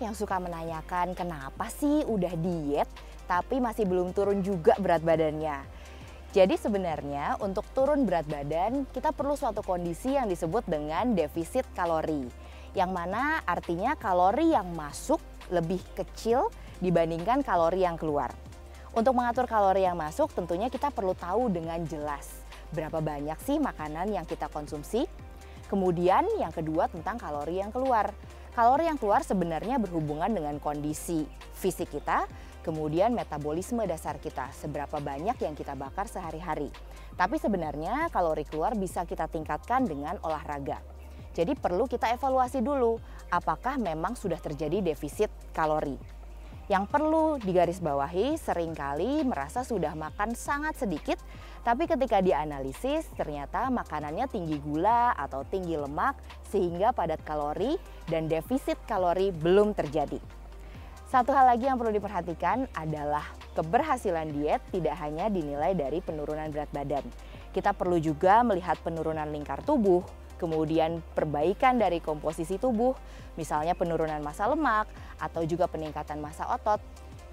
yang suka menanyakan kenapa sih udah diet tapi masih belum turun juga berat badannya. Jadi sebenarnya untuk turun berat badan kita perlu suatu kondisi yang disebut dengan defisit kalori. Yang mana artinya kalori yang masuk lebih kecil dibandingkan kalori yang keluar. Untuk mengatur kalori yang masuk tentunya kita perlu tahu dengan jelas berapa banyak sih makanan yang kita konsumsi. Kemudian yang kedua tentang kalori yang keluar. Kalori yang keluar sebenarnya berhubungan dengan kondisi fisik kita, kemudian metabolisme dasar kita, seberapa banyak yang kita bakar sehari-hari. Tapi sebenarnya kalori keluar bisa kita tingkatkan dengan olahraga. Jadi perlu kita evaluasi dulu, apakah memang sudah terjadi defisit kalori. Yang perlu digarisbawahi, seringkali merasa sudah makan sangat sedikit, tapi ketika dianalisis ternyata makanannya tinggi gula atau tinggi lemak sehingga padat kalori dan defisit kalori belum terjadi. Satu hal lagi yang perlu diperhatikan adalah keberhasilan diet tidak hanya dinilai dari penurunan berat badan. Kita perlu juga melihat penurunan lingkar tubuh, kemudian perbaikan dari komposisi tubuh, misalnya penurunan massa lemak atau juga peningkatan massa otot.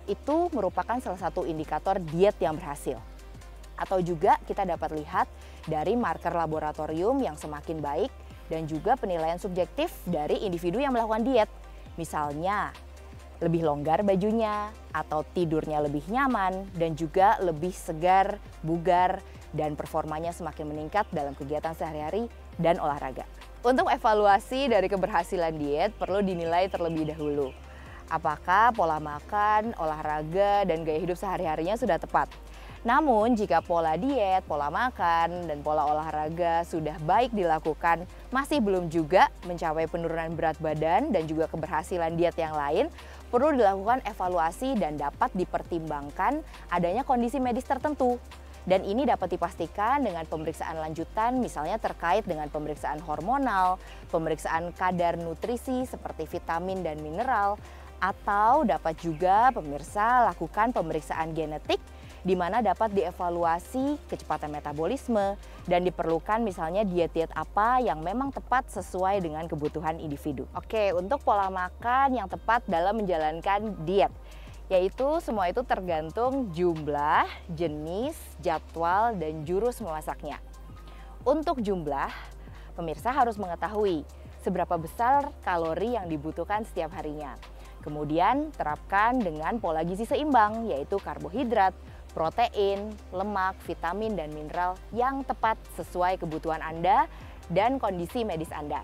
Itu merupakan salah satu indikator diet yang berhasil. Atau juga kita dapat lihat dari marker laboratorium yang semakin baik dan juga penilaian subjektif dari individu yang melakukan diet. Misalnya lebih longgar bajunya atau tidurnya lebih nyaman dan juga lebih segar, bugar dan performanya semakin meningkat dalam kegiatan sehari-hari dan olahraga. Untuk evaluasi dari keberhasilan diet perlu dinilai terlebih dahulu. Apakah pola makan, olahraga, dan gaya hidup sehari-harinya sudah tepat? Namun jika pola diet, pola makan, dan pola olahraga sudah baik dilakukan, masih belum juga mencapai penurunan berat badan dan juga keberhasilan diet yang lain, perlu dilakukan evaluasi dan dapat dipertimbangkan adanya kondisi medis tertentu. Dan ini dapat dipastikan dengan pemeriksaan lanjutan misalnya terkait dengan pemeriksaan hormonal, pemeriksaan kadar nutrisi seperti vitamin dan mineral, atau dapat juga pemirsa lakukan pemeriksaan genetik di mana dapat dievaluasi kecepatan metabolisme dan diperlukan misalnya diet-diet apa yang memang tepat sesuai dengan kebutuhan individu. Oke, untuk pola makan yang tepat dalam menjalankan diet, yaitu semua itu tergantung jumlah, jenis, jadwal, dan jurus memasaknya. Untuk jumlah, pemirsa harus mengetahui seberapa besar kalori yang dibutuhkan setiap harinya. Kemudian terapkan dengan pola gizi seimbang, yaitu karbohidrat, protein, lemak, vitamin, dan mineral yang tepat sesuai kebutuhan Anda dan kondisi medis Anda.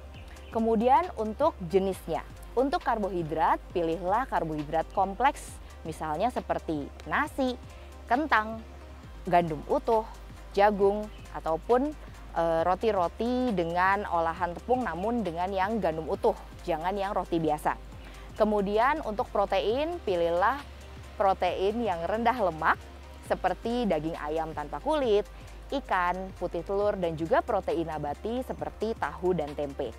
Kemudian untuk jenisnya, untuk karbohidrat pilihlah karbohidrat kompleks, misalnya seperti nasi, kentang, gandum utuh, jagung, ataupun roti-roti dengan olahan tepung namun dengan yang gandum utuh, jangan yang roti biasa. Kemudian untuk protein, pilihlah protein yang rendah lemak seperti daging ayam tanpa kulit, ikan, putih telur, dan juga protein nabati seperti tahu dan tempe.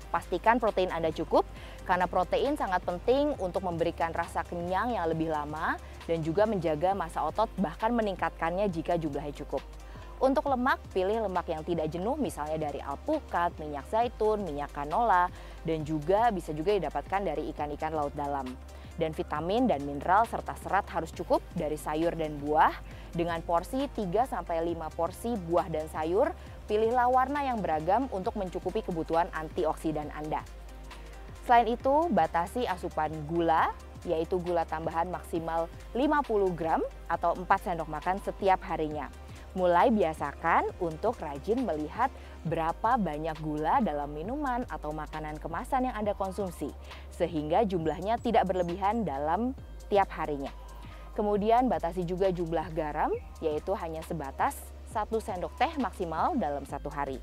Pastikan protein Anda cukup karena protein sangat penting untuk memberikan rasa kenyang yang lebih lama dan juga menjaga massa otot bahkan meningkatkannya jika jumlahnya cukup. Untuk lemak, pilih lemak yang tidak jenuh misalnya dari alpukat, minyak zaitun, minyak canola, dan juga bisa didapatkan dari ikan-ikan laut dalam. Dan vitamin dan mineral serta serat harus cukup dari sayur dan buah. Dengan porsi 3-5 porsi buah dan sayur, pilihlah warna yang beragam untuk mencukupi kebutuhan antioksidan Anda. Selain itu, batasi asupan gula, yaitu gula tambahan maksimal 50 gram atau 4 sendok makan setiap harinya. Mulai biasakan untuk rajin melihat berapa banyak gula dalam minuman atau makanan kemasan yang Anda konsumsi, sehingga jumlahnya tidak berlebihan dalam tiap harinya. Kemudian batasi juga jumlah garam, yaitu hanya sebatas 1 sendok teh maksimal dalam 1 hari.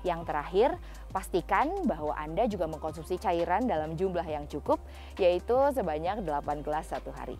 Yang terakhir, pastikan bahwa Anda juga mengkonsumsi cairan dalam jumlah yang cukup, yaitu sebanyak 8 gelas 1 hari.